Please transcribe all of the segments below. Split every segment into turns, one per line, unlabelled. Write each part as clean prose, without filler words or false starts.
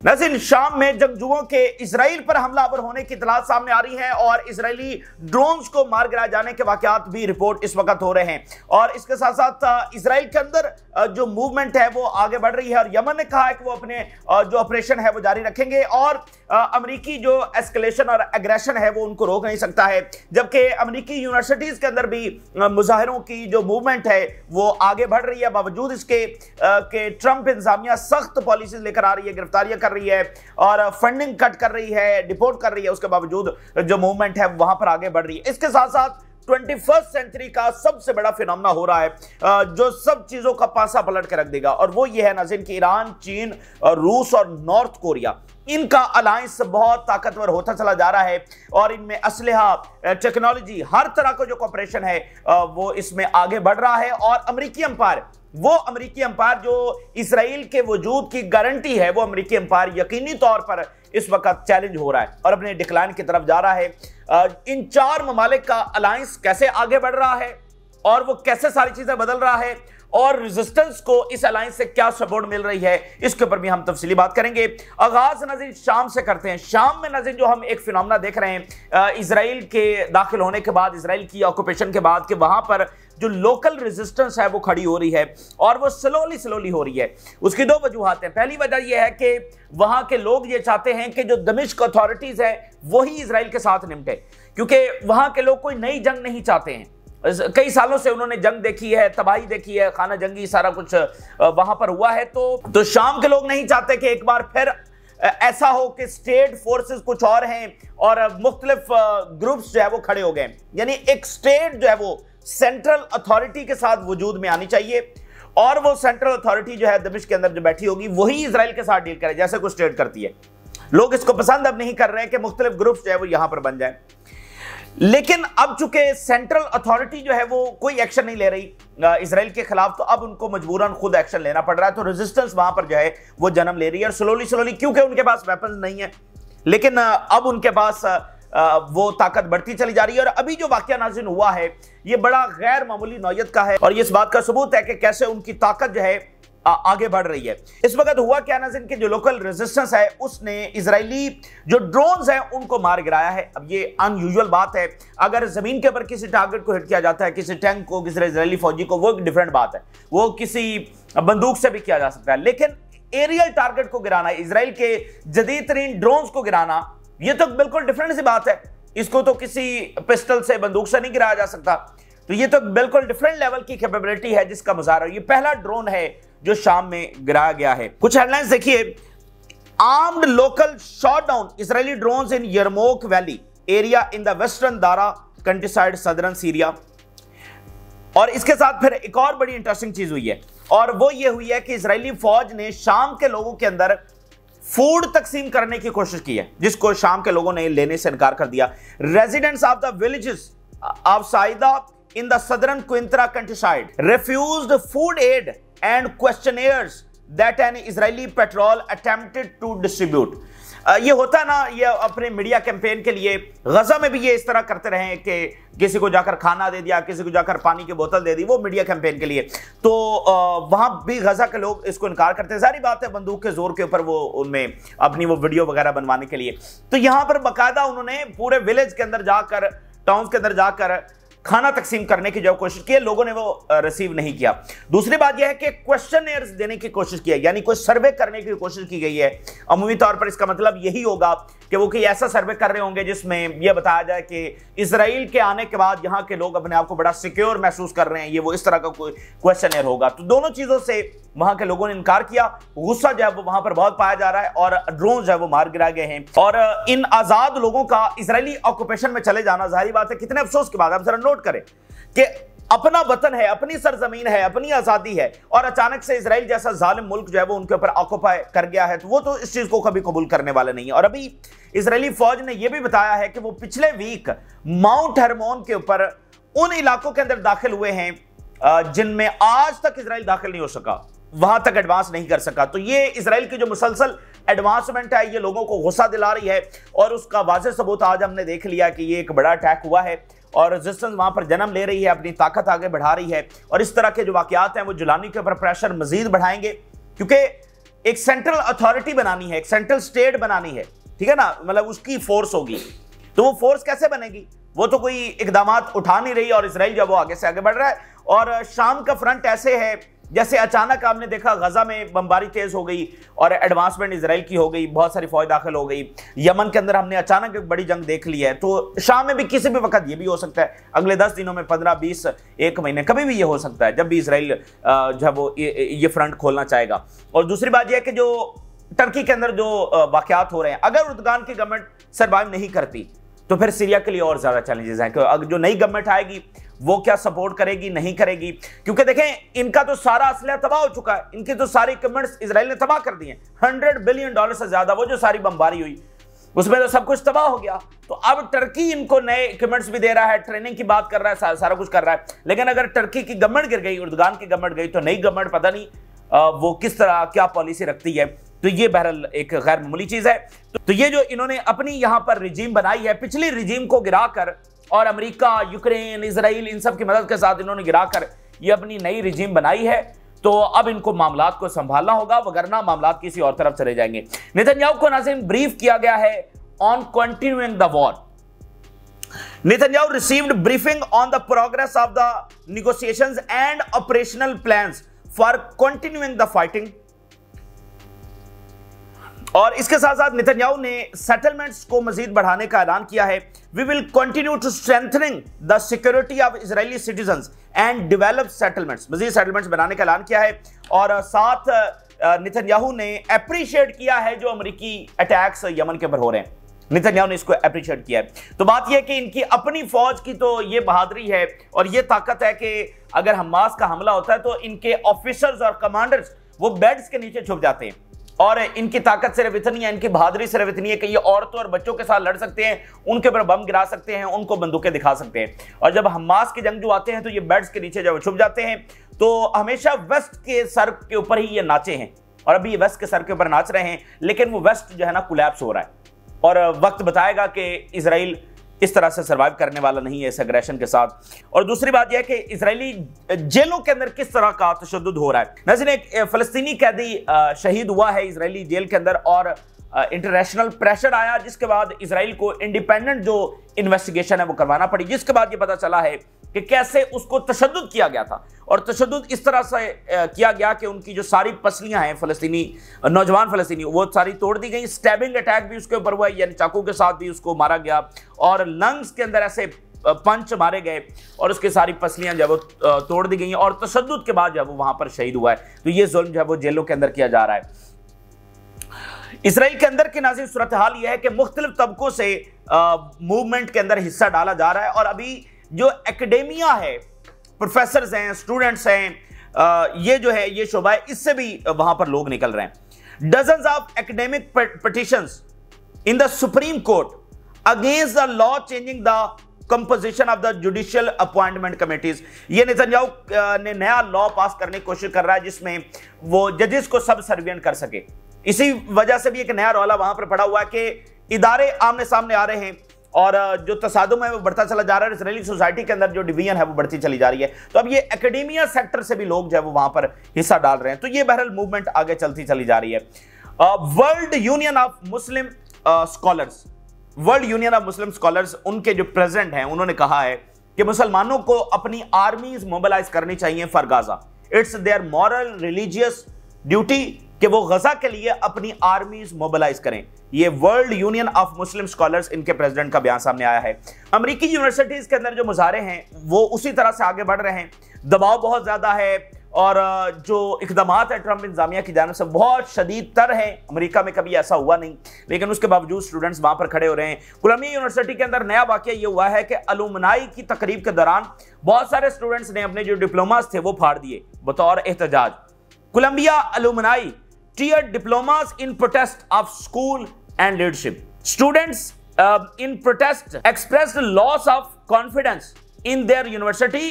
नाज़रीन, शाम में जंगजुओं के इजराइल पर हमलावर होने की इतला सामने आ रही है और इजरायली ड्रोन्स को मार गिराए जाने के वाकयात भी रिपोर्ट इस वक्त हो रहे हैं। और इसके साथ साथ इजराइल के अंदर जो मूवमेंट है वो आगे बढ़ रही है और यमन ने कहा है कि वो अपने जो ऑपरेशन है वो जारी रखेंगे और अमेरिकी जो एस्केलेशन और एग्रेशन है वो उनको रोक नहीं सकता है। जबकि अमेरिकी यूनिवर्सिटीज के अंदर भी मुजाहिरों की जो मूवमेंट है वो आगे बढ़ रही है, बावजूद इसके कि ट्रंप इंतजामिया सख्त पॉलिसीज लेकर आ रही है, गिरफ्तारियां कर रही है और फंडिंग कट कर रही है, डिपोर्ट कर रही है, उसके बावजूद जो मूवमेंट है वहां पर आगे बढ़ रही है। इसके साथ साथ 21st सेंचुरी का सबसे बड़ा फिनोमेना हो रहा है जो सब चीजों का पासा पलट के रख देगा, और वो ये है नाज़रीन कि ईरान, चीन, रूस और नॉर्थ कोरिया, इनका अलायंस बहुत ताकतवर होता चला जा रहा है और इनमें असलहा, टेक्नोलॉजी, हर तरह का जो कॉपरेशन है वो इसमें आगे बढ़ रहा है। और अमेरिकी एम्पायर, वो अमेरिकी एम्पायर जो इसराइल के वजूद की गारंटी है, वो अमेरिकी एम्पायर यकीनी तौर पर इस वक्त चैलेंज हो रहा है और अपने डिक्लाइन की तरफ जा रहा है। इन चार ममालिक का अलायंस कैसे आगे बढ़ रहा है और वो कैसे सारी चीजें बदल रहा है और रेजिस्टेंस को इस अलायंस से क्या सपोर्ट मिल रही है, इसके ऊपर भी हम तफसीली बात करेंगे। आगाज नाज़रीन शाम से करते हैं। शाम में नाज़रीन जो हम एक फिनोमेना देख रहे हैं इसराइल के दाखिल होने के बाद, इसराइल की ऑक्यूपेशन के बाद, कि वहां पर जो लोकल रेजिस्टेंस है वो खड़ी हो रही है और वो स्लोली हो रही है। उसकी दो वजूहात हैं। पहली वजह यह है कि वहां के लोग ये चाहते हैं कि जो दमिश्क अथॉरिटीज है वही इसराइल के साथ निपटे, क्योंकि वहां के लोग कोई नई जंग नहीं चाहते हैं। कई सालों से उन्होंने जंग देखी है, तबाही देखी है, खाना जंगी सारा कुछ वहां पर हुआ है। तो शाम के लोग नहीं चाहते कि एक बार फिर ऐसा हो कि स्टेट फोर्सेस कुछ और हैं और मुख्तलिफ ग्रुप्स जो है वो खड़े हो गए। यानी एक स्टेट जो है वो सेंट्रल अथॉरिटी के साथ वजूद में आनी चाहिए और वो सेंट्रल अथॉरिटी जो है दमिश्क के अंदर जो बैठी होगी वही इसराइल के साथ डील करे, जैसे कुछ स्टेट करती है। लोग इसको पसंद अब नहीं कर रहे हैं कि मुख्तलिफ ग्रुप्स जो है वो यहां पर बन जाए, लेकिन अब चूंकि सेंट्रल अथॉरिटी जो है वो कोई एक्शन नहीं ले रही इसराइल के खिलाफ, तो अब उनको मजबूरन खुद एक्शन लेना पड़ रहा है। तो रेजिस्टेंस वहां पर जो है वो जन्म ले रही है और स्लोली, क्योंकि उनके पास वेपन्स नहीं है, लेकिन अब उनके पास वो ताकत बढ़ती चली जा रही है। और अभी जो वाकया नाज़रीन हुआ है ये बड़ा गैर मामूली नौयत का है और ये इस बात का सबूत है कि कैसे उनकी ताकत जो है आगे बढ़ रही है। इस वक्त हुआ क्या नाज़रीन कि जो लोकल रेजिस्टेंस है उसने इजरायली जो ड्रोन्स हैं उनको मार गिराया है। अब ये अनयूजुअल बात है, अगर जमीन के ऊपर किसी टारगेट को हिट किया जाता है, किसी टैंक को, किसी इजरायली फौजी को, वो एक डिफरेंट बात है, वो किसी बंदूक से भी किया जा सकता है। लेकिन एरियल टारगेट को गिराना, इजराइल के जदीद तरीन ड्रोन्स को गिराना, ये तो बिल्कुल डिफरेंट सी बात है। इसको तो किसी पिस्टल से, बंदूक से नहीं गिराया जा सकता। तो ये तो बिल्कुल डिफरेंट लेवल की कैपेबिलिटी है जिसका मुजाहरा। ये पहला ड्रोन है जो शाम में गिराया गया है। कुछ हेडलाइंस देखिए। Armed local shot down Israeli drones in Yarmouk valley area in the western Daraa countryside southern Syria. और इसके साथ फिर एक और बड़ी इंटरेस्टिंग चीज हुई है और वो ये हुई है कि इजरायली फौज ने शाम के लोगों के अंदर फूड तकसीम करने की कोशिश की है, जिसको शाम के लोगों ने लेने से इनकार कर दिया। Residents of the villages of Saida in the southern Quintra countryside refused food aid and questionnaires that an Israeli patrol attempted to distribute। ये होता है ना, ये अपने मीडिया कैंपेन के लिए गजा में भी ये इस तरह करते रहे कि किसी को जाकर खाना दे दिया, किसी को जाकर पानी की बोतल दे दी, वो मीडिया कैंपेन के लिए। तो वहां भी गजा के लोग इसको इनकार करते हैं। सारी बात है बंदूक के जोर के ऊपर वो उनमें अपनी वो वीडियो वगैरह बनवाने के लिए। तो यहां पर बाकायदा उन्होंने पूरे विलेज के अंदर जाकर, टाउन के अंदर जाकर खाना तकसीम करने की जो कोशिश की है, लोगों ने वो रिसीव नहीं किया। दूसरी बात यह है कि क्वेश्चनर्स देने की कोशिश की है, यानी कोई सर्वे करने की कोशिश की गई है। अमूमी तौर पर इसका मतलब यही होगा कि वो कोई ऐसा सर्वे कर रहे होंगे जिसमें यह बताया जाए कि इसराइल के आने के बाद यहाँ के लोग अपने आप को बड़ा सिक्योर महसूस कर रहे हैं, ये वो इस तरह का कोई क्वेश्चनर होगा। तो दोनों चीजों से वहां के लोगों ने इनकार किया। गुस्सा जो है वो वहां पर बहुत पाया जा रहा है और ड्रोन जो है वो मार गिरा गए हैं। और इन आजाद लोगों का इसराइली ऑक्यूपेशन में चले जाना, जाहिर बात है कितने अफसोस के बाद, आप जरा नोट करें कि अपना वतन है, अपनी सरजमीन है, अपनी आजादी है और अचानक से इसराइल जैसा जालिम मुल्क जो है वो उनके ऊपर ऑक्यूपाई कर गया है। तो वो तो इस चीज को कभी कबूल करने वाले नहीं है। और अभी इसराइली फौज ने यह भी बताया है कि वो पिछले वीक माउंट हरमोन के ऊपर उन इलाकों के अंदर दाखिल हुए हैं जिनमें आज तक इसराइल दाखिल नहीं हो सका, वहां तक एडवांस नहीं कर सका। तो ये इसराइल की जो मुसलसल एडवांसमेंट है ये लोगों को गुस्सा दिला रही है और उसका वाज़ेह सबूत आज हमने देख लिया कि ये एक बड़ा अटैक हुआ है और रेजिस्टेंस वहां पर जन्म ले रही है, अपनी ताकत आगे बढ़ा रही है। और इस तरह के जो वाकयात हैं वो जुलानी के ऊपर प्रेशर मजीद बढ़ाएंगे, क्योंकि एक सेंट्रल अथॉरिटी बनानी है, एक सेंट्रल स्टेट बनानी है, ठीक है ना, मतलब उसकी फोर्स होगी। तो वो फोर्स कैसे बनेगी? वो तो कोई इकदामात उठा नहीं रही और इसराइल जब वो आगे से आगे बढ़ रहा है। और शाम का फ्रंट ऐसे है जैसे अचानक आपने देखा गजा में बमबारी तेज हो गई और एडवांसमेंट इसराइल की हो गई, बहुत सारी फौज दाखिल हो गई। यमन के अंदर हमने अचानक एक बड़ी जंग देख ली है। तो शाम में भी किसी भी वक्त ये भी हो सकता है, अगले 10 दिनों में, 15, 20, 1 महीने, कभी भी ये हो सकता है जब भी इसराइल जब वो ये फ्रंट खोलना चाहेगा। और दूसरी बात यह है कि जो टर्की के अंदर जो वाकयात हो रहे हैं, अगर उर्दगान की गवर्नमेंट सर्वाइव नहीं करती तो फिर सीरिया के लिए और ज्यादा चैलेंजेस हैं कि अगर जो नई गवर्नमेंट आएगी वो क्या सपोर्ट करेगी, नहीं करेगी। क्योंकि देखें इनका तो सारा असला तबाह हो चुका है, इनकी तो सारी इक्विपमेंट्स इसराइल ने तबाह कर दी हैं। $100 बिलियन से ज्यादा वो जो सारी बमबारी हुई उसमें तो सब कुछ तबाह हो गया। तो अब टर्की इनको नए इक्विपमेंट्स भी दे रहा है, ट्रेनिंग की बात कर रहा है, सारा कुछ कर रहा है। लेकिन अगर टर्की की गवर्नमेंट गिर गई, उर्दगान की गवर्नमेंट गई, तो नई गवर्नमेंट पता नहीं वो किस तरह क्या पॉलिसी रखती है। तो ये बहरहाल एक गैर मामूली चीज है। तो ये जो इन्होंने अपनी यहां पर रिजीम बनाई है, पिछली रिजीम को गिराकर और अमेरिका, यूक्रेन, इजराइल इन सब की मदद के साथ इन्होंने गिराकर ये अपनी नई रिजीम बनाई है। तो अब इनको मामलात को संभालना होगा, वगरना मामलात किसी और तरफ चले जाएंगे। नेतन्याहू को नाज़रीन ब्रीफ किया गया है on continuing the war. Netanyahu received briefing on the progress of the negotiations and operational plans for continuing the fighting। और इसके साथ साथ नेतन्याहू ने सेटलमेंट्स को मजीद बढ़ाने का ऐलान किया है। We will continue to strengthening the security of Israeli citizens and develop settlements, मजीद सेटलमेंट्स बनाने का ऐलान किया है। और साथ नेतन्याहू ने अप्रिशिएट किया है जो अमेरिकी अटैक्स यमन के ऊपर हो रहे हैं, नेतन्याहू ने इसको अप्रिशिएट किया है। तो बात यह है कि इनकी अपनी फौज की तो ये बहादुरी है और ये ताकत है कि अगर हमास का हमला होता है तो इनके ऑफिसर्स और कमांडर्स वो बेड्स के नीचे छुप जाते हैं। और इनकी ताकत सिर्फ इतनी है, इनकी बहादुरी सिर्फ इतनी है कि ये औरतों और बच्चों के साथ लड़ सकते हैं, उनके ऊपर बम गिरा सकते हैं, उनको बंदूकें दिखा सकते हैं। और जब हमास के जंगजू आते हैं तो ये बेड्स के नीचे जब छुप जाते हैं। तो हमेशा वेस्ट के सर के ऊपर ही ये नाचे हैं और अभी ये वेस्ट के सर के ऊपर नाच रहे हैं, लेकिन वो वेस्ट जो है ना कोलैप्स हो रहा है। और वक्त बताएगा कि इजराइल इस तरह से सर्वाइव करने वाला नहीं है इस एग्रेशन के साथ। और दूसरी बात यह है कि इजरायली जेलों के अंदर किस तरह का तशद्दुद हो रहा है। नाज़रीन, एक फलस्तीनी कैदी शहीद हुआ है इजरायली जेल के अंदर और इंटरनेशनल प्रेशर आया, जिसके बाद इजराइल को इंडिपेंडेंट जो इन्वेस्टिगेशन है वो करवाना पड़ी, जिसके बाद ये पता चला है कि कैसे उसको तशद्दुद किया गया था। और तशद्दुद इस तरह से किया गया कि उनकी जो सारी पसलियां हैं फलस्तीनी नौजवान फलस्तीनी वो सारी तोड़ दी गई। स्टैबिंग अटैक भी उसके ऊपर हुआ, यानी चाकू के साथ भी उसको मारा गया और लंग्स के अंदर ऐसे पंच मारे गए और उसकी सारी पसलियां जो वो तोड़ दी गई और तशद्दुद के बाद जो वो वहां पर शहीद हुआ है। तो ये जुल्म जो है वो जेलों के अंदर किया जा रहा है। इसराइल के अंदर की नाज़रीन सूरत हाल यह है कि मुख्तलिफ तबकों से मूवमेंट के अंदर हिस्सा डाला जा रहा है और अभी जो एकेडेमिया है, प्रोफेसर्स हैं, स्टूडेंट्स हैं, ये जो है ये शोबा है, इससे भी वहां पर लोग निकल रहे हैं। Dozens of academic petitions in the supreme court against the law changing the composition of the judicial appointment committees. ये नेतन्याहू ने नया लॉ पास करने की कोशिश कर रहा है जिसमें वो जजेस को सब सर्वियन कर सके। इसी वजह से भी एक नया रौला वहां पर पड़ा हुआ है कि इदारे आमने सामने आ रहे हैं और जो तसादुम है वो बढ़ता चला जा रहा है। इसराइली सोसाइटी के अंदर जो डिवीजन है वो बढ़ती चली जा रही है। तो अब ये एकेडेमिया सेक्टर से भी लोग जो है वो वहां पर हिस्सा डाल रहे हैं। तो ये बहरहाल मूवमेंट आगे चलती चली जा रही है। World union of Muslim scholars, world union of Muslim scholars, उनके जो प्रेसिडेंट हैं उन्होंने कहा है कि मुसलमानों को अपनी आर्मीज मोबिलाइज करनी चाहिए for Gaza. It's their moral religious duty कि वो गजा के लिए अपनी आर्मीज मोबिलाइज करें। ये world union of Muslim scholars, इनके प्रेसिडेंट का बयान सामने आया है। अमेरिकी यूनिवर्सिटीज के अंदर जो मुजाहरे हैं वो उसी तरह से आगे बढ़ रहे हैं। दबाव बहुत ज्यादा है और जो इकदामात है ट्रंप इंतजामिया की जानिब से बहुत शदीद तर है। अमेरिका में कभी ऐसा हुआ नहीं, लेकिन उसके बावजूद स्टूडेंट्स वहां पर खड़े हो रहे हैं। कोलंबिया यूनिवर्सिटी के अंदर नया वाकया ये हुआ है कि अलुमनाई की तकरीब के दौरान बहुत सारे स्टूडेंट्स ने अपने जो डिप्लोमास थे वो फाड़ दिए बतौर एहतजाज। Columbia alumni tiered diplomas in protest of school and leadership. Students in protest expressed loss of confidence in their university,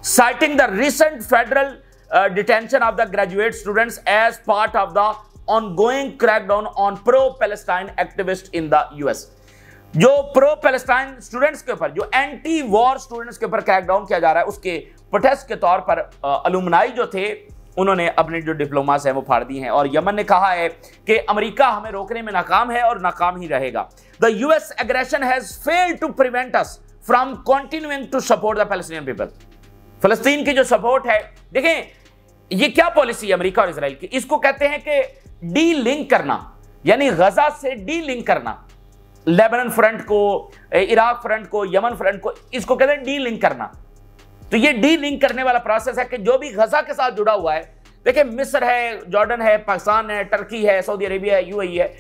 citing the recent federal detention of the graduate students as part of the ongoing crackdown on pro-Palestine activists in the US. जो pro Palestine students के ऊपर, जो anti war students के ऊपर crackdown किया जा रहा है, उसके प्रोटेस्ट के तौर पर अलुमनाई जो थे उन्होंने अपने जो डिप्लोमास हैं वो फाड़ दी हैं और यमन ने कहा है कि अमेरिका हमें रोकने में नाकाम है और नाकाम ही रहेगा। The US aggression has failed to prevent us from continuing to support the Palestinian people. फलस्तीन की जो सपोर्ट है, देखें ये क्या पॉलिसी है अमेरिका और इजराइल की, इसको कहते हैं कि डी लिंक करना, यानी गजा से डी लिंक करना, लेबनान फ्रंट को, इराक फ्रंट को, यमन फ्रंट को, इसको कहते हैं डी लिंक करना। तो ये डी लिंक करने वाला प्रोसेस है कि जो भी गजा के साथ जुड़ा हुआ है, देखिए मिस्र है, जॉर्डन है, पाकिस्तान है, टर्की है, सऊदी अरेबिया है, यूएई है,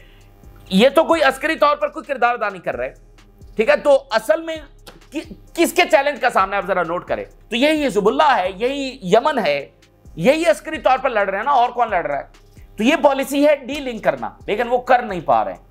ये तो कोई अस्करी तौर पर कोई किरदार अदा नहीं कर रहे, ठीक है। तो असल में किसके चैलेंज का सामना आप जरा नोट करें, तो यही हिजबुल्लाह है, यही यमन है, यही अस्करी तौर पर लड़ रहे हैं ना, और कौन लड़ रहा है। तो ये पॉलिसी है डी लिंक करना, लेकिन वो कर नहीं पा रहे हैं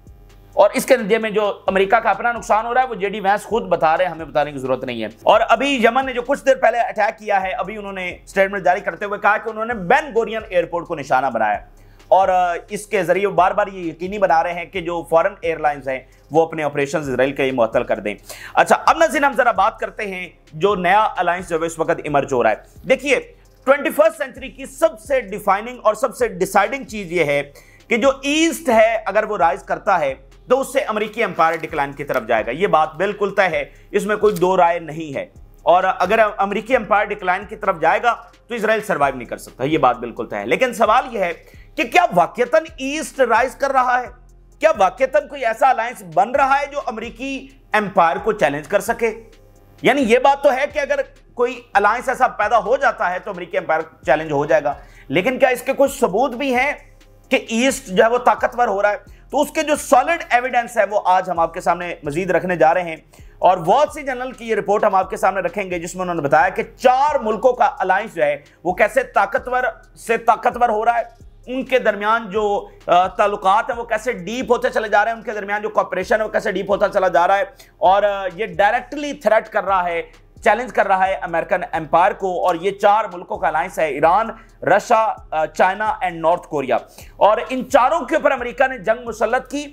और इसके नतीजे में जो अमेरिका का अपना नुकसान हो रहा है वो जेडी वैंस खुद बता रहे हैं, हमें बताने की जरूरत नहीं है। और अभी यमन ने जो कुछ देर पहले अटैक किया है, अभी उन्होंने स्टेटमेंट जारी करते हुए कहा कि उन्होंने बेन गोरियन एयरपोर्ट को निशाना बनाया और इसके जरिए बार बार ये यकीनी बना रहे हैं कि जो फॉरेन एयरलाइंस हैं वो अपने ऑपरेशंस इजराइल के मुअत्तल कर दें। अच्छा, अब नज़ीर हम जरा बात करते हैं जो नया अलायंस जो इस वक्त इमर्ज हो रहा है। देखिए 21st सेंचुरी की सबसे डिफाइनिंग और सबसे डिसाइडिंग चीज ये है कि जो ईस्ट है अगर वो राइज करता है तो उससे अमेरिकी एम्पायर डिक्लाइन की तरफ जाएगा, ये बात बिल्कुल तय है, इसमें कोई दो राय नहीं है। और अगर अमेरिकी एम्पायर डिक्लाइन की तरफ जाएगा तो इजराइल सर्वाइव नहीं कर सकता, ये बात बिल्कुल तय है। लेकिन सवाल यह है कि क्या वाकईतन ईस्ट राइज कर रहा है, क्या वाकईतन कोई ऐसा अलायंस बन रहा है जो अमेरिकी एम्पायर को चैलेंज कर सके। यानी ये बात तो है कि अगर कोई अलायंस ऐसा पैदा हो जाता है तो अमेरिकी एम्पायर चैलेंज हो जाएगा, लेकिन क्या इसके कुछ सबूत भी हैं कि ईस्ट जो है वो ताकतवर हो रहा है। तो उसके जो सॉलिड एविडेंस है वो आज हम आपके सामने मजीद रखने जा रहे हैं और वॉल स्ट्रीट जर्नल की ये रिपोर्ट हम आपके सामने रखेंगे जिसमें उन्होंने बताया कि 4 मुल्कों का अलायंस जो है वो कैसे ताकतवर से ताकतवर हो रहा है, उनके दरमियान जो ताल्लुकात हैं वो कैसे डीप होते चले जा रहे हैं, उनके दरमियान जो कॉपरेशन है वो कैसे डीप होता चला जा रहा है और ये डायरेक्टली थ्रेट कर रहा है, चैलेंज कर रहा है अमेरिकन एम्पायर को। और ये 4 मुल्कों का अलायंस है, Iran, Russia, China and north Korea. और इन चारों के ऊपर अमेरिका ने जंग मुसल्लत की,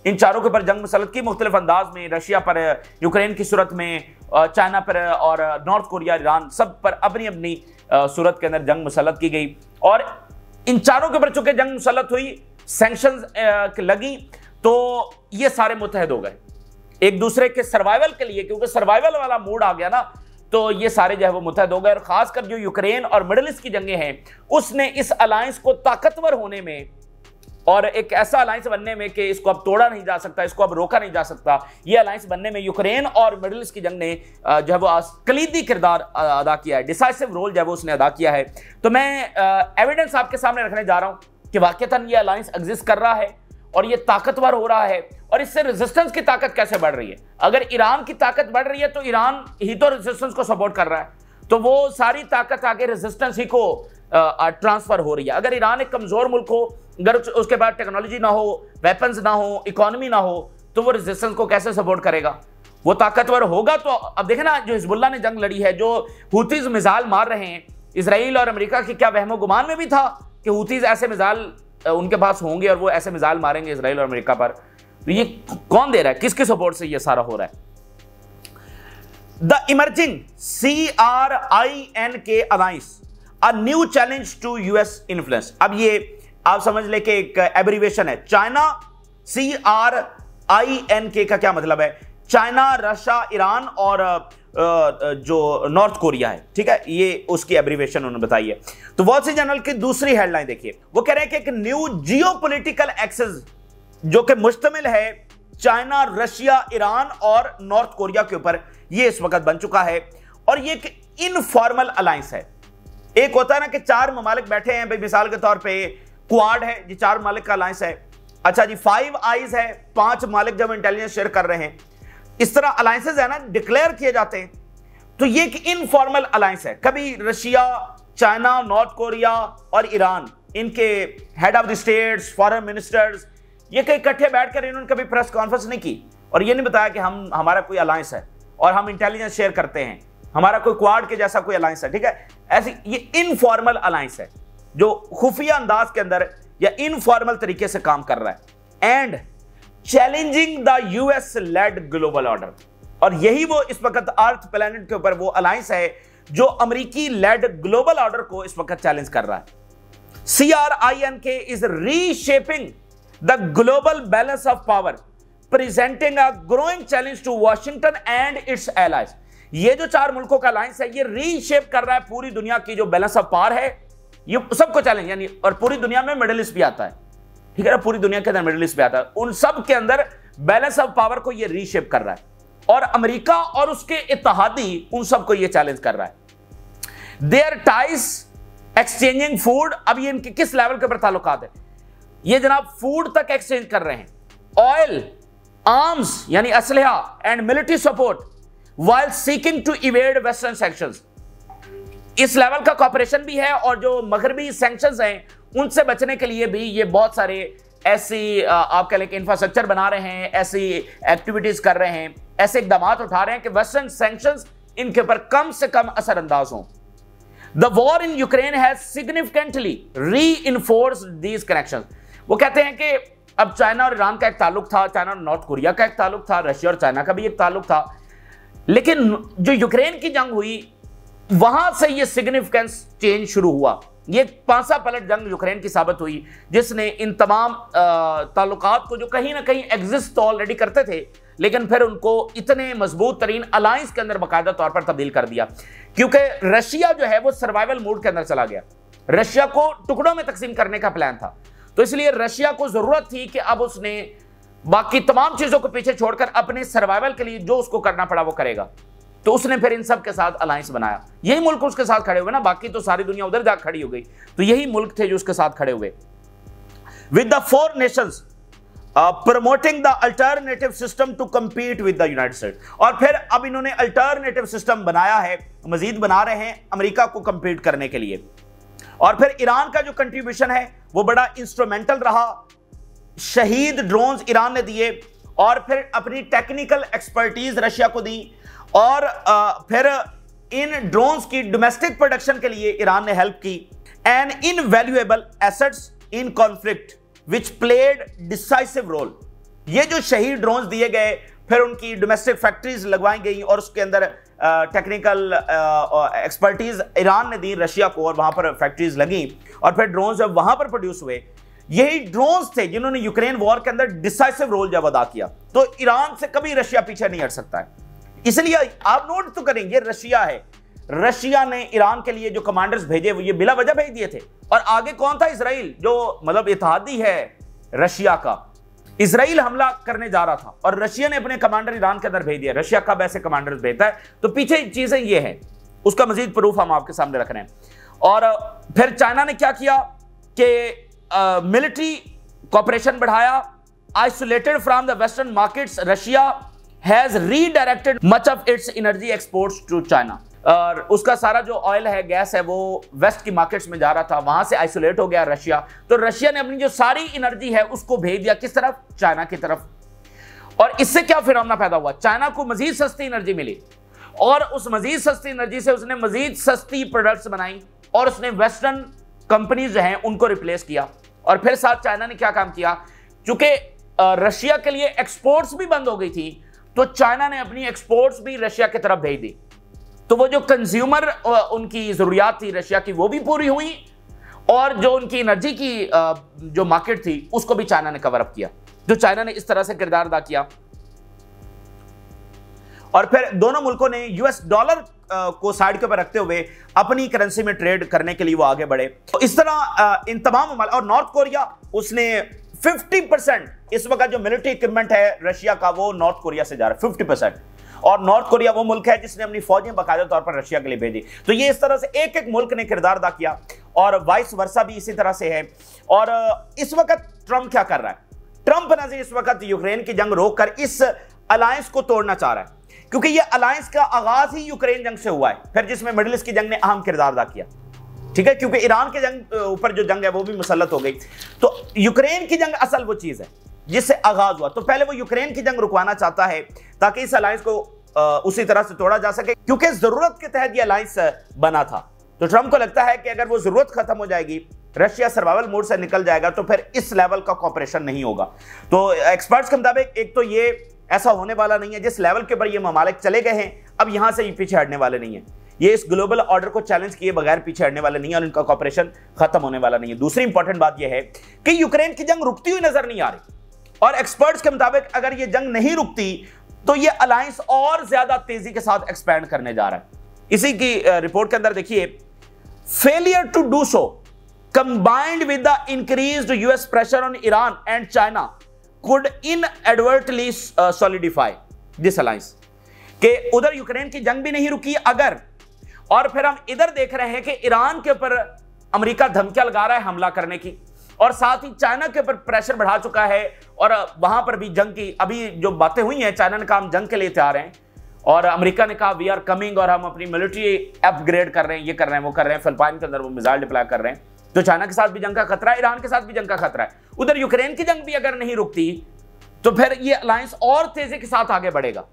इन चारों के ऊपर जंग मुसल्लत की मुख्तलिफ अंदाज में, रशिया पर, यूक्रेन की सूरत में, चाइना पर और नॉर्थ कोरिया, ईरान, सब पर अपनी अपनी सूरत के अंदर जंग मुसल्लत की गई। और इन चारों के ऊपर चूंकि जंग मुसल्लत हुई, सैंक्शंस लगी, तो ये सारे मुत्तहद हो गए एक दूसरे के सर्वाइवल के लिए, क्योंकि सर्वाइवल वाला मूड आ गया ना, तो ये सारे जो है वो मुत्तहद हो गए। और खासकर जो यूक्रेन और मिडिल ईस्ट की जंगें हैं उसने इस अलायंस को ताकतवर होने में और एक ऐसा अलायंस बनने में कि इसको अब तोड़ा नहीं जा सकता, इसको अब रोका नहीं जा सकता, ये अलायंस बनने में यूक्रेन और मिडिल ईस्ट की जंग ने जो है वो कलीदी किरदार अदा किया है, डिसाइसिव रोल जो है वो उसने अदा किया है। तो मैं एविडेंस आपके सामने रखने जा रहा हूं कि वाकईतन ये अलायंस एग्जिस्ट कर रहा है और ये ताकतवर हो रहा है और इससे रेजिस्टेंस की ताकत कैसे बढ़ रही है। अगर ईरान की ताकत बढ़ रही है तो ईरान ही तो रेजिस्टेंस को सपोर्ट कर रहा है, तो वो सारी ताकत आगे रेजिस्टेंस ही को ट्रांसफर हो रही है। अगर ईरान एक कमजोर मुल्क हो, अगर उसके बाद टेक्नोलॉजी ना हो, वेपन्स ना हो, इकोनॉमी ना हो, तो वो रेजिस्टेंस को कैसे सपोर्ट करेगा। वो ताकतवर होगा तो अब देखें ना, जो हिजबुल्लाह ने जंग लड़ी है, जो हूतीज मिसाइल मार रहे हैं, इसराइल और अमेरिका की क्या वहमो गुमान में भी था कि हूतीज ऐसे मिसाइल उनके पास होंगे और वो ऐसे मिसाइल मारेंगे इसराइल और अमेरिका पर। तो ये कौन दे रहा है, किसके सपोर्ट से ये सारा हो रहा है। The emerging CRINK alliance, a new challenge to US influence. अब ये आप समझ ले कि एक एब्रीविएशन है, चाइना CRINK का क्या मतलब है, चाइना, रशिया, ईरान और जो नॉर्थ कोरिया है, ठीक है, ये उसकी एब्रीविएशन उन्होंने बताई है। तो वॉल स्ट्रीट जर्नल की दूसरी हेडलाइन देखिए, वो कह रहे हैं कि एक न्यू जियोपॉलिटिकल एक्सेस जो कि मुश्तमिल है चाइना, रशिया, ईरान और नॉर्थ कोरिया के ऊपर, ये इस वक्त बन चुका है। और ये एक इनफॉर्मल अलायंस है। एक होता है ना कि 4 ममालिक बैठे हैं, भाई मिसाल के तौर पे क्वाड है, ये 4 ममालिक का अलायंस है। अच्छा जी, 5 आईज है, 5 ममालिक जब इंटेलिजेंस शेयर कर रहे हैं, इस तरह अलायंसेज है ना, डिक्लेयर किए जाते हैं। तो ये एक इनफॉर्मल अलायंस है। कभी रशिया, चाइना, नॉर्थ कोरिया और ईरान, इनके head of the states, foreign ministers, ये कहीं इकट्ठे बैठकर इन्होंने कभी प्रेस कॉन्फ्रेंस नहीं की और ये नहीं बताया कि हमारा कोई अलायंस है और हम इंटेलिजेंस शेयर करते हैं, हमारा कोई क्वाड के जैसा कोई अलायंस है, ठीक है। ऐसी ये इनफॉर्मल अलायंस है जो खुफिया अंदाज के अंदर या इनफॉर्मल तरीके से काम कर रहा है। And challenging the US led global order, और यही वो इस वक्त अर्थ प्लेनेट के ऊपर वो अलायंस है जो अमेरिकी लेड ग्लोबल ऑर्डर को इस वक्त चैलेंज कर रहा है। CRINK is reshaping the global balance of power, presenting a growing challenge to Washington and its allies. ये जो 4 मुल्कों का अलायंस है, ये रीशेप कर रहा है पूरी दुनिया की जो बैलेंस ऑफ पावर है, ये सबको चैलेंज, यानी और पूरी दुनिया में मिडिल ईस्ट भी आता है, ठीक है ना, पूरी दुनिया के अंदर मिडिल ईस्ट भी आता है, उन सब के अंदर बैलेंस ऑफ पावर को ये रीशेप कर रहा है, और अमेरिका और उसके इत्तेहादी उन सबको ये चैलेंज कर रहा है। देयर टाइज एक्सचेंजिंग फूड, अब ये इनके किस लेवल के ऊपर ताल्लुकात है, ये जनाब फूड तक एक्सचेंज कर रहे हैं, ऑयल, आर्म्स यानी असलहा and military support, while seeking to evade western sanctions। इस लेवल का कॉपरेशन भी है, और जो मगरबी सैंक्शंस हैं उनसे बचने के लिए भी ये बहुत सारे ऐसी आप कह लें कि इंफ्रास्ट्रक्चर बना रहे हैं, ऐसी एक्टिविटीज कर रहे हैं, ऐसे इकदाम उठा रहे हैं कि वेस्टर्न सैंक्शंस इनके ऊपर कम से कम असरअंदाज हों। The war in Ukraine has significantly reinforced these connections. वो कहते हैं कि अब चाइना और ईरान का एक ताल्लुक था, चाइना और नॉर्थ कोरिया का एक ताल्लुक था, रशिया और चाइना का भी एक ताल्लुक था, लेकिन जो यूक्रेन की जंग हुई वहां से ये सिग्निफिकेंस चेंज शुरू हुआ। ये पांसा पलट जंग यूक्रेन की साबित हुई, जिसने इन तमाम ताल्लुकात को जो कहीं ना कहीं एग्जिस्ट तो ऑलरेडी करते थे, लेकिन फिर उनको इतने मजबूत तरीन अलायंस के अंदर बाकायदा तौर पर तब्दील कर दिया, क्योंकि रशिया जो है वो सर्वाइवल मोड के अंदर चला गया। रशिया को टुकड़ों में तकसीम करने का प्लान था, तो इसलिए रशिया को जरूरत थी कि अब उसने बाकी तमाम चीजों को पीछे छोड़कर अपने सर्वाइवल के लिए जो उसको करना पड़ा वो करेगा। तो उसने फिर इन सब के साथ अलायंस बनाया। यही मुल्क उसके साथ खड़े हुए ना, बाकी तो सारी दुनिया उधर जाकर खड़ी हो गई, तो यही मुल्क थे जो उसके साथ खड़े हुए। With the 4 nations promoting the alternative system to compete with the United States. और फिर अब इन्होंने अल्टरनेटिव सिस्टम बनाया है, मजीद बना रहे हैं अमेरिका को कंपीट करने के लिए। और फिर ईरान का जो कंट्रीब्यूशन है वो बड़ा इंस्ट्रूमेंटल रहा। शहीद ड्रोन्स ईरान ने दिए, और फिर अपनी टेक्निकल एक्सपर्टीज रशिया को दी, और फिर इन ड्रोन्स की डोमेस्टिक प्रोडक्शन के लिए ईरान ने हेल्प की। And invaluable assets in conflict which played decisive role. ये जो शहीद ड्रोन्स दिए गए, फिर उनकी डोमेस्टिक फैक्ट्रीज लगवाई गई, और उसके अंदर टेक्निकल एक्सपर्टीज ईरान ने दी रशिया को, और वहां पर फैक्ट्रीज लगी, और फिर ड्रोन्स जब वहां पर प्रोड्यूस हुए, यही ड्रोन्स थे जिन्होंने यूक्रेन वॉर के अंदर डिसाइसिव रोल जब अदा किया। तो ईरान से कभी रशिया पीछे नहीं हट सकता है। इसलिए आप नोट तो करेंगे, रशिया है, रशिया ने ईरान के लिए जो कमांडर्स भेजे वो ये बिला वजह भेज दिए थे। और आगे कौन था? इजराइल, जो मतलब इत्तेहादी है रशिया का। इजराइल हमला करने जा रहा था और रशिया ने अपने कमांडर ईरान के अंदर भेज दिया। रशिया कब ऐसे कमांडर्स भेजता है? तो पीछे चीजें ये हैं, उसका मजीद प्रूफ हम आपके सामने रख रहे हैं। और फिर चाइना ने क्या किया कि मिलिट्री कॉपरेशन बढ़ाया। Isolated from the western markets, Russia has redirected much of its energy exports to China. और उसका सारा जो ऑयल है, गैस है, वो वेस्ट की मार्केट्स में जा रहा था, वहां से आइसोलेट हो गया रशिया। तो रशिया ने अपनी जो सारी एनर्जी है उसको भेज दिया किस तरफ? चाइना की तरफ। और इससे क्या फिनोमेना पैदा हुआ? चाइना को मजीद सस्ती एनर्जी मिली, और उस मजीद सस्ती एनर्जी से उसने मजीद सस्ती प्रोडक्ट्स बनाई, और उसने वेस्टर्न कंपनीज जो हैं उनको रिप्लेस किया। और फिर साथ चाइना ने क्या काम किया, चूंकि रशिया के लिए एक्सपोर्ट्स भी बंद हो गई थी, तो चाइना ने अपनी एक्सपोर्ट्स भी रशिया की तरफ भेज दी। तो वो जो कंज्यूमर उनकी जरूरियात थी रशिया की, वो भी पूरी हुई, और जो उनकी एनर्जी की जो मार्केट थी उसको भी चाइना ने कवर अप किया। जो चाइना ने इस तरह से किरदार अदा किया। और फिर दोनों मुल्कों ने यूएस डॉलर को साइड के ऊपर रखते हुए अपनी करेंसी में ट्रेड करने के लिए वो आगे बढ़े। तो इस तरह इन तमाम, और नॉर्थ कोरिया, उसने 50% इस वक्त जो मिलिट्री इक्विपमेंट है रशिया का वो नॉर्थ कोरिया से जा रहा है, 50%। और नॉर्थ कोरिया वो मुल्क है जिसने अपनी फौजें बाकायदा तौर पर रशिया के लिए भेजी। तो ये इस तरह से एक एक मुल्क ने किरदार अदा किया, और वाइस वर्सा भी इसी तरह से है। और इस वक्त ट्रंप क्या कर रहा है? ट्रंप ने इस वक्त यूक्रेन की जंग रोककर इस अलायंस को तोड़ना चाह रहा है, क्योंकि ये अलायंस का आगाज ही यूक्रेन जंग से हुआ है, फिर जिसमें मिडिल ईस्ट की जंग ने अहम किरदार अदा किया। ठीक है, क्योंकि ईरान के जंग ऊपर जो जंग है वो भी मुसल्लत हो गई। तो यूक्रेन की जंग असल वो चीज है जिससे आगाज हुआ। तो पहले वो यूक्रेन की जंग रुकवाना चाहता है ताकि इस अलायंस को उसी तरह से तोड़ा जा सके, क्योंकि जरूरत के तहत ये अलायंस बना था। तो ट्रंप को लगता है कि अगर वो जरूरत खत्म हो जाएगी, रशिया सर्वाइवल मोड से निकल जाएगा, तो फिर इस लेवल का कॉपरेशन नहीं होगा। तो एक्सपर्ट्स के मुताबिक एक तो ये ऐसा होने वाला नहीं है, जिस लेवल के ऊपर ये ममालिक चले गए हैं अब यहां से पीछे हटने वाले नहीं है। ये इस ग्लोबल ऑर्डर को चैलेंज किए बगैर पीछे हटने वाले नहीं है और इनका कॉपरेशन खत्म होने वाला नहीं है। दूसरी इंपॉर्टेंट बात यह है कि यूक्रेन की जंग रुकती हुई नजर नहीं आ रही, और एक्सपर्ट्स के मुताबिक अगर ये जंग नहीं रुकती तो ये अलायंस और ज्यादा तेजी के साथ एक्सपैंड करने जा रहा है। इसी की रिपोर्ट के अंदर देखिए, failure to do so combined with the increased US pressure on Iran and China could inadvertently solidify this alliance. कि उधर यूक्रेन की जंग भी नहीं रुकी अगर, और फिर हम इधर देख रहे हैं कि ईरान के ऊपर अमेरिका धमकियां लगा रहा है हमला करने की, और साथ ही चाइना के ऊपर प्रेशर बढ़ा चुका है, और वहां पर भी जंग की अभी जो बातें हुई हैं, चाइना ने कहा हम जंग के लिए तैयार हैं, और अमेरिका ने कहा वी आर कमिंग, और हम अपनी मिलिट्री अपग्रेड कर रहे हैं, ये कर रहे हैं वो कर रहे हैं, फिलिपाइन के अंदर वो मिसाइल डिप्लॉय कर रहे हैं। तो चाइना के साथ भी जंग का खतरा है, ईरान के साथ भी जंग का खतरा है। उधर यूक्रेन की जंग भी अगर नहीं रुकती तो फिर ये अलायंस और तेजी के साथ आगे बढ़ेगा।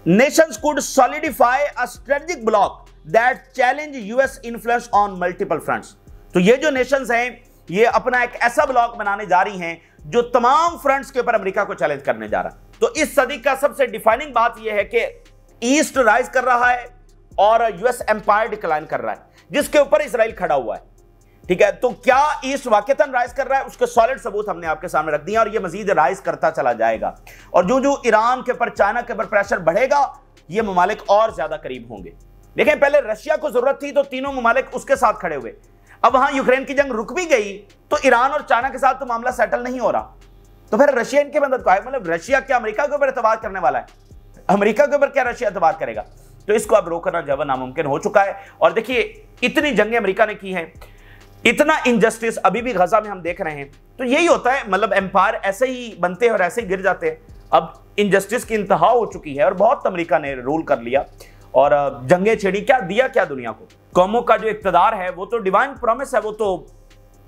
Nations could solidify a strategic bloc that challenge US influence on multiple fronts। तो ये जो नेशंस हैं ये अपना एक ऐसा ब्लॉक बनाने जा रही हैं जो तमाम फ्रंट्स के ऊपर अमेरिका को चैलेंज करने जा रहा है। तो इस सदी का सबसे डिफाइनिंग बात यह है कि ईस्ट राइज कर रहा है और यूएस एम्पायर डिक्लाइन कर रहा है, जिसके ऊपर इसराइल खड़ा हुआ है। ठीक है, तो क्या ईस्ट वाकईतन राइज कर रहा है, उसके सॉलिड सबूत हमने आपके सामने रख दिए, और ये मजीद राइज करता चला जाएगा। और जो जो ईरान के ऊपर, चाइना के ऊपर प्रेशर बढ़ेगा, ये ममालिक और ज्यादा करीब होंगे। देखें, पहले रशिया को जरूरत थी तो तीनों ममालिक उसके साथ खड़े हुए, अब वहां यूक्रेन की जंग रुक भी गई तो ईरान और चाइना के साथ तो मामला सेटल नहीं हो रहा, तो फिर रशिया इनकी मदद को आएगा। मतलब रशिया क्या अमेरिका के ऊपर एतबार करने वाला है? अमेरिका के ऊपर क्या रशिया एतबार करेगा? तो इसको अब रोकना जो है नामुमकिन हो चुका है। और देखिए, इतनी जंगें अमेरिका ने की हैं, इतना इनजस्टिस अभी भी गजा में हम देख रहे हैं, तो यही होता है। मतलब एम्पायर ऐसे ही बनते हैं और ऐसे ही गिर जाते हैं। अब इनजस्टिस की इंतहा हो चुकी है और बहुत अमेरिका ने रूल कर लिया और जंगें छेड़ी। क्या दिया क्या दुनिया को? कौमों का जो इक्तदार है वो तो डिवाइन प्रॉमिस है, वो तो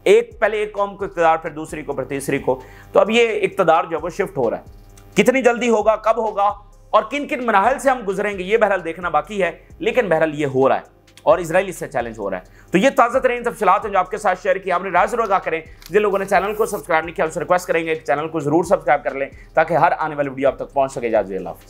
पहले एक कौम को इक्तदार, फिर दूसरी को, फिर तीसरी को। तो अब ये इक्तदार जो है वो शिफ्ट हो रहा है। कितनी जल्दी होगा, कब होगा और किन किन मराहल से हम गुजरेंगे, ये बहरहाल देखना बाकी है, लेकिन बहरहाल ये हो रहा है और इजराइल इससे चैलेंज हो रहा है। तो ये ताज़ा तरीन तफसीलात हैं जो आपके साथ शेयर किया। आपने राय जरूर आगा करें। जिन लोगों ने चैनल को सब्सक्राइब नहीं किया उनसे रिक्वेस्ट करेंगे कि चैनल को जरूर सब्सक्राइब कर लें ताकि हर आने वाली वीडियो आप तक पहुंच सके। इजाज़त।